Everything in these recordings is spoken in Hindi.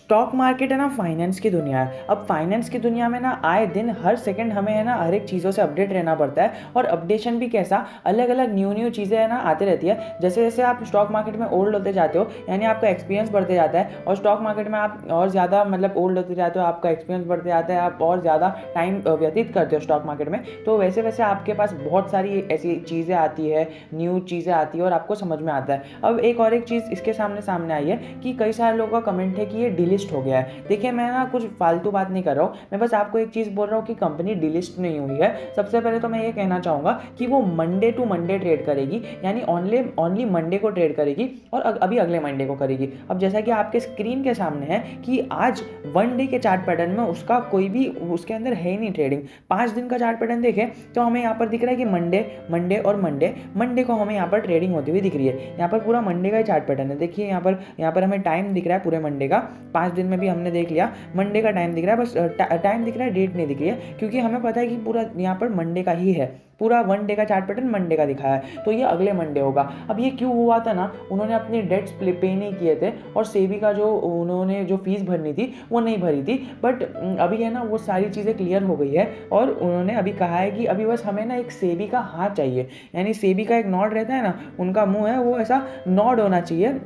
स्टॉक मार्केट है ना, फाइनेंस की दुनिया है। अब फाइनेंस की दुनिया में ना आए दिन हर सेकंड हमें है ना हर एक चीज़ों से अपडेट रहना पड़ता है, और अपडेशन भी कैसा, अलग अलग न्यू चीज़ें है ना आती रहती है। जैसे जैसे आप स्टॉक मार्केट में ओल्ड होते जाते हो, यानी आपका एक्सपीरियंस बढ़ते जाता है, और स्टॉक मार्केट में आप और ज़्यादा मतलब ओल्ड होते जाते हो, आपका एक्सपीरियंस बढ़ते जाता है, आप और ज़्यादा टाइम व्यतीत करते हो स्टॉक मार्केट में। तो वैसे वैसे आपके पास बहुत सारी ऐसी चीज़ें आती है, न्यू चीज़ें आती है, और आपको समझ में आता है। अब एक और एक चीज़ इसके सामने आई है कि कई सारे लोगों का कमेंट है कि ये डिलिस्ट हो गया है। देखिए, मैं ना कुछ फालतू बात नहीं कर रहा हूँ, मैं बस आपको एक चीज़ बोल रहा हूँ कि कंपनी डिलिस्ट नहीं हुई है। सबसे पहले तो मैं ये कहना चाहूँगा कि वो मंडे टू मंडे ट्रेड करेगी, यानी ओनली मंडे को ट्रेड करेगी, और अभी अगले मंडे को करेगी। अब जैसा कि आपके स्क्रीन के सामने है कि आज 1 डे के चार्ट पैटर्न में उसका कोई भी उसके अंदर है ही नहीं ट्रेडिंग। 5 दिन का चार्ट पैटर्न देखें तो हमें यहाँ पर दिख रहा है कि मंडे और मंडे को हमें यहाँ पर ट्रेडिंग होती हुई दिख रही है। यहाँ पर पूरा मंडे का ही चार्ट पैटर्न है। देखिए यहाँ पर हमें टाइम दिख रहा है पूरे मंडे का। 5 दिन में भी हमने देख लिया, मंडे का टाइम दिख रहा है, बस टाइम दिख रहा है, डेट नहीं दिख रही है, क्योंकि हमें पता है कि पूरा यहाँ पर मंडे का ही है। पूरा 1 डे का चार्ट पैटर्न मंडे का दिखाया है, तो ये अगले मंडे होगा। अब ये क्यों हुआ था ना, उन्होंने अपने डेट्स पे नहीं किए थे, और सेबी का जो उन्होंने जो फीस भरनी थी वो नहीं भरी थी। बट अभी है ना वो सारी चीज़ें क्लियर हो गई है, और उन्होंने अभी कहा है कि अभी बस हमें ना एक सेबी का हाथ चाहिए, यानी सेबी का एक नॉड रहता है ना, उनका मुंह है वो ऐसा नॉड होना चाहिए,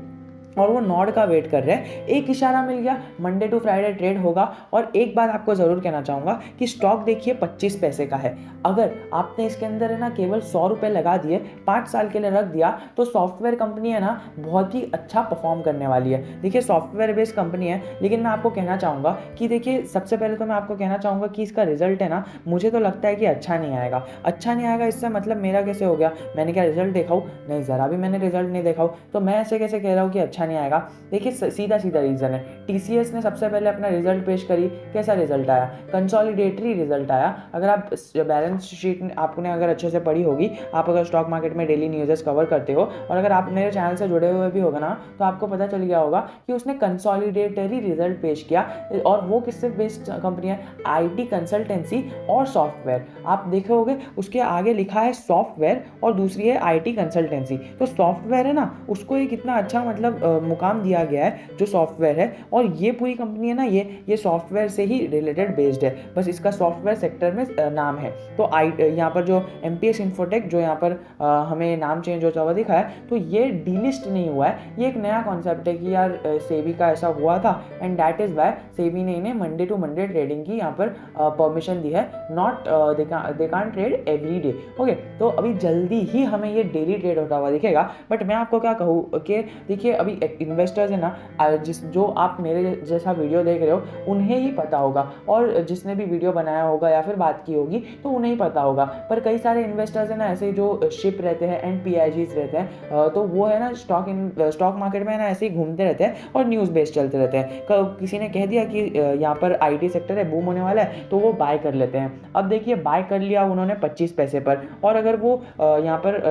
और वो नॉड का वेट कर रहे हैं। एक इशारा मिल गया, मंडे टू फ्राइडे ट्रेड होगा। और एक बात आपको ज़रूर कहना चाहूँगा कि स्टॉक देखिए 25 पैसे का है। अगर आपने इसके अंदर है ना केवल 100 रुपये लगा दिए, 5 साल के लिए रख दिया, तो सॉफ्टवेयर कंपनी है ना बहुत ही अच्छा परफॉर्म करने वाली है। देखिए, सॉफ्टवेयर बेस्ड कंपनी है, लेकिन मैं आपको कहना चाहूँगा कि देखिए, सबसे पहले तो मैं आपको कहना चाहूँगा कि इसका रिजल्ट है ना, मुझे तो लगता है कि अच्छा नहीं आएगा। अच्छा नहीं आएगा इससे मतलब मेरा कैसे हो गया, मैंने क्या रिजल्ट देखा हूँ? नहीं, ज़रा भी मैंने रिजल्ट नहीं देखा हूँ, तो मैं ऐसे कैसे कह रहा हूँ कि अच्छा नहीं आएगा। देखिए, सीधा रीजन है। टीसीएस ने सबसे पहले अपना रिजल्ट पेश करी, कैसा रिजल्ट आया? कंसोलिडेटरी रिजल्ट आया। अगर आप बैलेंस शीट आपने अगर अच्छे से पढ़ी होगी, आप अगर स्टॉक मार्केट में डेली न्यूज़ कवर करते हो, और अगर आप मेरे चैनल से जुड़े हुए भी होगा ना, तो आपको पता चल गया होगा कि उसने कंसोलिडेटरी रिजल्ट पेश किया। और वो किससे बेस्ड कंपनी है? आईटी कंसल्टेंसी और सॉफ्टवेयर। आप देखे होगे उसके आगे लिखा है सॉफ्टवेयर, और दूसरी है आईटी कंसल्टेंसी। तो सॉफ्टवेयर है ना, उसको एक इतना अच्छा मतलब मुकाम दिया गया है जो सॉफ्टवेयर है, और ये पूरी कंपनी है ना, ये सॉफ्टवेयर से ही रिलेटेड बेस्ड है, बस इसका सॉफ्टवेयर सेक्टर में नाम है। तो यहाँ पर जो एमपीएस इन्फोटेक जो यहाँ पर हमें नाम चेंज होता हुआ दिखा है, तो ये डीलिस्ट नहीं हुआ है। ये एक नया कॉन्सेप्ट है कि यार सेबी का ऐसा हुआ था, and that is why SEBI ने इन्हें मंडे टू मंडे ट्रेडिंग की यहाँ पर परमिशन दी है। Not they can't trade every day. Okay, तो अभी जल्दी ही हमें ये डेली ट्रेड होता हुआ दिखेगा। बट मैं आपको क्या कहूँ कि देखिए, अभी इन्वेस्टर्स है ना, जो आप मेरे जैसा वीडियो देख रहे हो, उन्हें ही पता होगा, और जिसने भी वीडियो बनाया होगा या फिर बात की होगी तो उन्हें ही पता होगा। पर कई सारे इन्वेस्टर्स है ना ऐसे जो शिप रहते हैं, एनपीआईजीज रहते हैं, तो वो है ना स्टॉक मार्केट में है ना ऐसे ही घूमते रहते हैं, और न्यूज़ बेस्ड चलते रहते हैं। किसी ने कह दिया कि यहाँ पर आईटी सेक्टर है, बूम होने वाला है, तो वो बाय कर लेते हैं। अब देखिए, बाय कर लिया उन्होंने 25 पैसे पर, और अगर वो यहाँ पर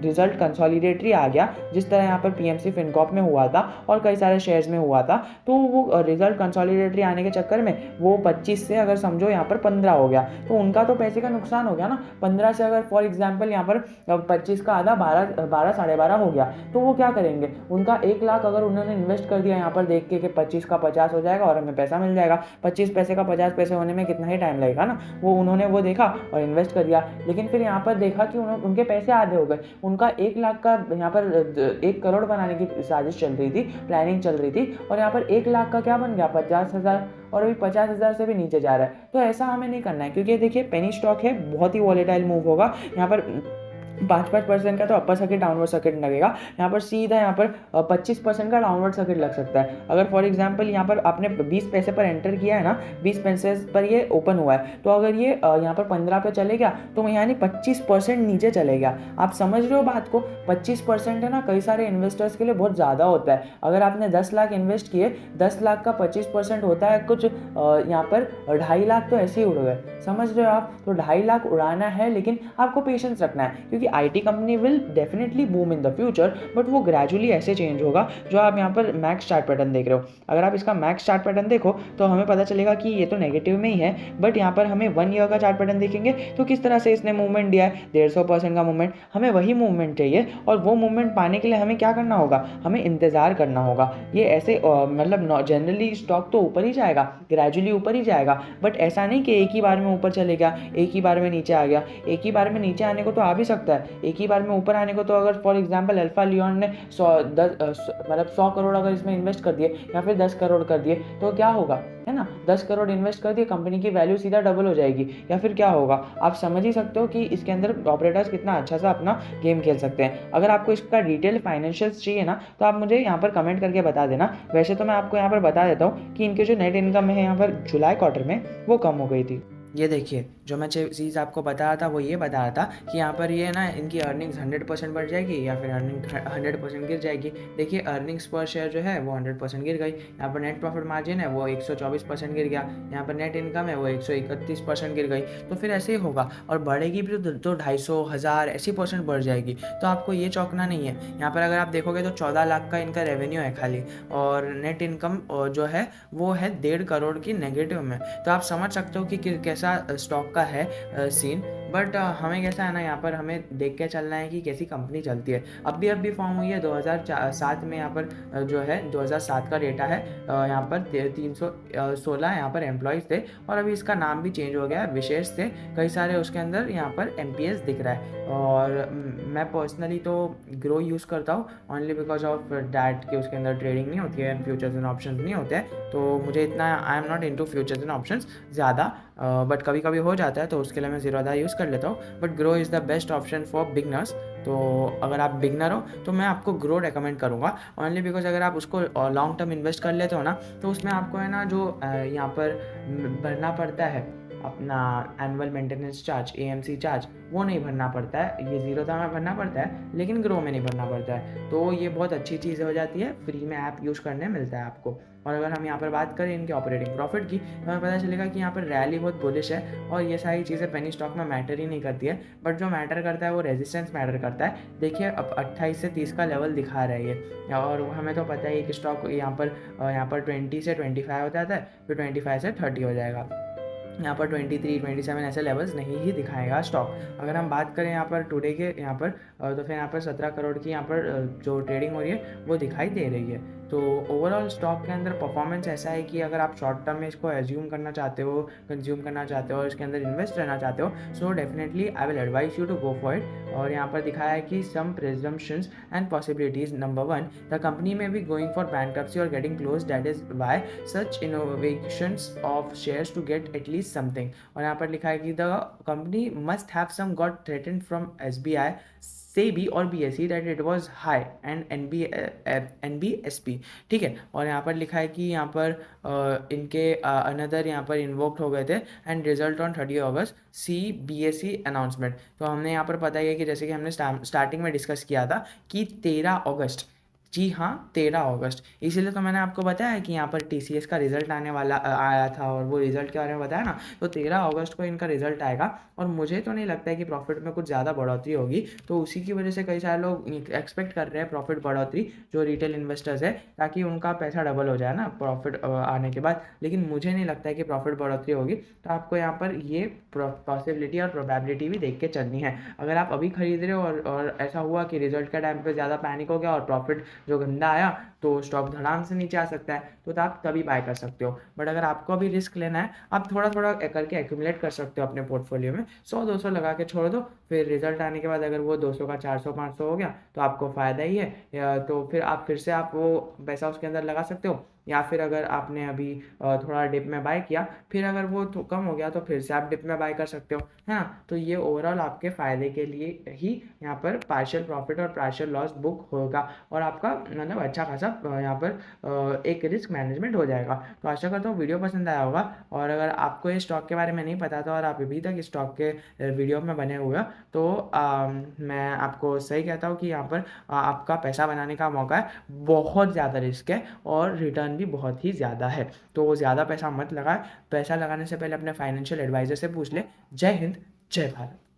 रिजल्ट कंसोलिडेटरी आ गया, जिस तरह यहाँ पर पीएमसी फिनकॉर्प में हुआ था और कई सारे शेयर्स में हुआ था, तो वो रिजल्ट कंसोलिडेटरी आने के चक्कर में वो 25 से अगर समझो यहाँ पर 15 हो गया, तो उनका तो पैसे का नुकसान हो गया ना। 15 से अगर फॉर एग्जांपल यहाँ पर 25 का आधा 12 साढ़े 12 हो गया, तो वो क्या करेंगे? उनका 1 लाख अगर उन्होंने इन्वेस्ट कर दिया यहाँ पर देख के कि 25 का 50 हो जाएगा और हमें पैसा मिल जाएगा, 25 पैसे का 50 पैसे होने में कितना ही टाइम लगेगा ना। उन्होंने वो देखा और इन्वेस्ट कर दिया, लेकिन फिर यहाँ पर देखा कि उनके पैसे आधे हो गए। उनका 1 लाख का यहाँ पर 1 करोड़ बनाने की साजिश चल रही थी, प्लानिंग चल रही थी, और यहाँ पर 1 लाख का क्या बन गया? 50,000, और अभी 50,000 से भी नीचे जा रहा है। तो ऐसा हमें नहीं करना है, क्योंकि देखिए पेनी स्टॉक है, बहुत ही वॉलेटाइल मूव होगा। यहाँ पर 5% का तो अपर सर्किट डाउनवर्ड सर्किट लगेगा, यहाँ पर सीधा यहाँ पर 25% का डाउनवर्ड सर्किट लग सकता है। अगर फॉर एग्जांपल यहाँ पर आपने 20 पैसे पर एंटर किया है ना, 20 पैसे पर ये ओपन हुआ है, तो अगर ये यहाँ पर 15 पे चले गया, तो यानी 25% नीचे चले गया। आप समझ रहे हो बात को? 25% है ना, कई सारे इन्वेस्टर्स के लिए बहुत ज़्यादा होता है। अगर आपने 10 लाख इन्वेस्ट किए, 10 लाख का 25% होता है कुछ यहाँ पर 2.5 लाख तो ऐसे ही उड़ गए। समझ रहे हो आप? तो 2.5 लाख उड़ाना है, लेकिन आपको पेशेंस रखना है, क्योंकि IT company will definitely boom in the future, but वो ग्रेजुअली ऐसे चेंज होगा जो आप यहाँ पर मैक्स चार्ट पैटर्न देख रहे हो। अगर आप इसका मैक्स चार्ट पैटर्न देखो तो हमें पता चलेगा कि ये तो नेगेटिव में ही है, बट यहाँ पर हमें 1 ईयर का चार्ट पैटर्न देखेंगे तो किस तरह से इसने मूवमेंट दिया है, 150% का मूवमेंट। हमें वही मूवमेंट चाहिए, और वो मूवमेंट पाने के लिए हमें क्या करना होगा, हमें इंतज़ार करना होगा। ये ऐसे मतलब जनरली स्टॉक तो ऊपर ही जाएगा, ग्रेजुअली ऊपर ही जाएगा, बट ऐसा नहीं कि एक ही बार में ऊपर चले गया, एक ही बार में नीचे आ गया। एक ही बार में नीचे आने को तो आ भी सकता है, एक ही बार में ऊपर आने को तो अगर फॉर एग्जांपल अल्फा लियोन ने 100 करोड़ अगर इसमें इन्वेस्ट कर दिए या फिर 10 करोड़ कर दिए तो क्या होगा, है ना। 10 करोड़ इन्वेस्ट कर दिए, कंपनी की वैल्यू सीधा डबल हो जाएगी, या फिर क्या होगा। आप समझ ही सकते हो कि इसके अंदर ऑपरेटर्स कितना अच्छा सा अपना गेम खेल सकते हैं। अगर आपको इसका डिटेल फाइनेंशियल्स चाहिए ना तो आप मुझे यहाँ पर कमेंट करके बता देना। वैसे तो मैं आपको यहाँ पर बता देता हूँ कि इनके जो नेट इनकम है यहाँ पर जुलाई क्वार्टर में वो कम हो गई थी। ये देखिए, जो मैं चीज़ आपको बता रहा था वो ये बता रहा था कि यहाँ पर ये ना इनकी अर्निंग्स 100% बढ़ जाएगी या फिर अर्निंग 100% गिर जाएगी। देखिए अर्निंग्स पर शेयर जो है वो 100% गिर गई। यहाँ पर नेट प्रॉफिट मार्जिन है वो 124% गिर गया। यहाँ पर नेट इनकम है वो 131% गिर गई। तो फिर ऐसे ही होगा, और बढ़ेगी भी तो 250, 1000 ऐसी परसेंट बढ़ जाएगी। तो आपको ये चौंकना नहीं है। यहाँ पर अगर आप देखोगे तो 14 लाख का इनका रेवेन्यू है खाली, और नेट इनकम जो है वो है 1.5 करोड़ की नेगेटिव में। तो आप समझ सकते हो कि कैसा स्टॉक का है सीन। बट हमें कैसा है ना, यहाँ पर हमें देख के चलना है कि कैसी कंपनी चलती है। अभी फॉर्म हुई है 2007 में। यहाँ पर जो है 2007 का डेटा है। यहाँ पर 316 यहाँ पर एम्प्लॉयज़ थे, और अभी इसका नाम भी चेंज हो गया है, विशेष थे कई सारे उसके अंदर यहाँ पर MPS दिख रहा है। और मैं पर्सनली तो ग्रो यूज़ करता हूँ ओनली बिकॉज ऑफ डैट कि उसके अंदर ट्रेडिंग नहीं होती है, फ्यूचर्स एंड ऑप्शंस नहीं होते हैं, तो मुझे इतना I am not into futures and options ज़्यादा, बट कभी कभी हो जाता है तो उसके लिए मैं ज़ीरोधा यूज़ कर लेता हूँ। But grow is the best option for beginners. तो अगर आप बिगनर हो तो मैं आपको ग्रो रेकमेंड करूँगा ओनली बिकॉज अगर आप उसको लॉन्ग टर्म इन्वेस्ट कर लेते हो ना तो उसमें आपको है ना जो यहाँ पर भरना पड़ता है अपना annual maintenance charge, AMC charge, वो नहीं भरना पड़ता है। ये ज़ीरोधा में भरना पड़ता है लेकिन ग्रो में नहीं भरना पड़ता है। तो ये बहुत अच्छी चीज़ हो जाती है, फ्री में ऐप यूज़ करने मिलता है आपको। और अगर हम यहाँ पर बात करें इनके ऑपरेटिंग प्रॉफिट की तो हमें पता चलेगा कि यहाँ पर रैली बहुत बुलिश है, और ये सारी चीज़ें पेनी स्टॉक में मैटर ही नहीं करती है। बट जो मैटर करता है वो रेजिस्टेंस मैटर करता है। देखिए अब 28 से 30 का लेवल दिखा रहा है ये, और हमें तो पता ही कि स्टॉक यहाँ पर 20 से 25 हो जाता है, फिर 25 से 30 हो जाएगा। यहाँ पर 23, 27 ऐसे लेवल्स नहीं ही दिखाएगा स्टॉक। अगर हम बात करें यहाँ पर टुडे के यहाँ पर तो फिर यहाँ पर 17 करोड़ की यहाँ पर जो ट्रेडिंग हो रही है वो दिखाई दे रही है। तो ओवरऑल स्टॉक के अंदर परफॉर्मेंस ऐसा है कि अगर आप शॉर्ट टर्म में इसको एज्यूम करना चाहते हो, कंज्यूम करना चाहते हो और इसके अंदर इन्वेस्ट रहना चाहते हो, so definitely I will advise you to go for it. और यहाँ पर दिखाया है कि some presumptions and possibilities. Number 1, the company may be going for bankruptcy और getting close, that is why such innovations of shares to get at least something. और यहाँ पर लिखा है कि the company must have some got threatened from SBI, SEBI और BSE that it was high and NBSP। ठीक है, और यहाँ पर लिखा है कि यहाँ पर इनके अनदर यहाँ पर इन्वोक्ड हो गए थे and result on 30 August CBSE announcement. तो हमने यहाँ पर पता ही है कि जैसे कि हमने स्टार्टिंग में डिस्कस किया था कि 13 अगस्त, जी हाँ 13 अगस्त, इसीलिए तो मैंने आपको बताया कि यहाँ पर TCS का रिजल्ट आने वाला आया था, और वो रिजल्ट के बारे में बताया ना। तो 13 अगस्त को इनका रिजल्ट आएगा, और मुझे तो नहीं लगता है कि प्रॉफिट में कुछ ज़्यादा बढ़ोतरी होगी। तो उसी की वजह से कई सारे लोग एक्सपेक्ट कर रहे हैं प्रॉफिट बढ़ोतरी, जो रिटेल इन्वेस्टर्स है, ताकि उनका पैसा डबल हो जाए ना प्रॉफिट आने के बाद। लेकिन मुझे नहीं लगता है कि प्रॉफिट बढ़ोतरी होगी। तो आपको यहाँ पर ये पॉसिबिलिटी और प्रोबेबिलिटी भी देख के चलनी है। अगर आप अभी खरीद रहे हो और ऐसा हुआ कि रिजल्ट के टाइम पर ज़्यादा पैनिक हो गया और प्रॉफिट जो गंदा आया तो स्टॉक धड़ाम से नीचे आ सकता है, तो आप तभी बाय कर सकते हो। बट अगर आपको अभी रिस्क लेना है, आप थोड़ा थोड़ा करके एक्यूमुलेट कर सकते हो अपने पोर्टफोलियो में, 100-200 लगा के छोड़ दो। फिर रिजल्ट आने के बाद अगर वो 200 का 400-500 हो गया तो आपको फ़ायदा ही है। तो फिर आप फिर से आप वो पैसा उसके अंदर लगा सकते हो, या फिर अगर आपने अभी थोड़ा डिप में बाय किया, फिर अगर वो कम हो गया तो फिर से आप डिप में बाय कर सकते हो, है ना। तो ये ओवरऑल आपके फ़ायदे के लिए ही यहाँ पर पार्शियल प्रॉफिट और पार्शियल लॉस बुक होगा, और आपका मतलब अच्छा खासा यहाँ पर एक रिस्क मैनेजमेंट हो जाएगा। तो आशा करता हूँ वीडियो पसंद आया होगा, और अगर आपको ये स्टॉक के बारे में नहीं पता था और आप अभी तक स्टॉक के वीडियो में बने हुए हो, तो मैं आपको सही कहता हूँ कि यहाँ पर आपका पैसा बनाने का मौका है। बहुत ज़्यादा रिस्क है और रिटर्न भी बहुत ही ज़्यादा है, तो ज़्यादा पैसा मत लगाए। पैसा लगाने से पहले अपने फाइनेंशियल एडवाइज़र से पूछ ले। जय हिंद, जय भारत।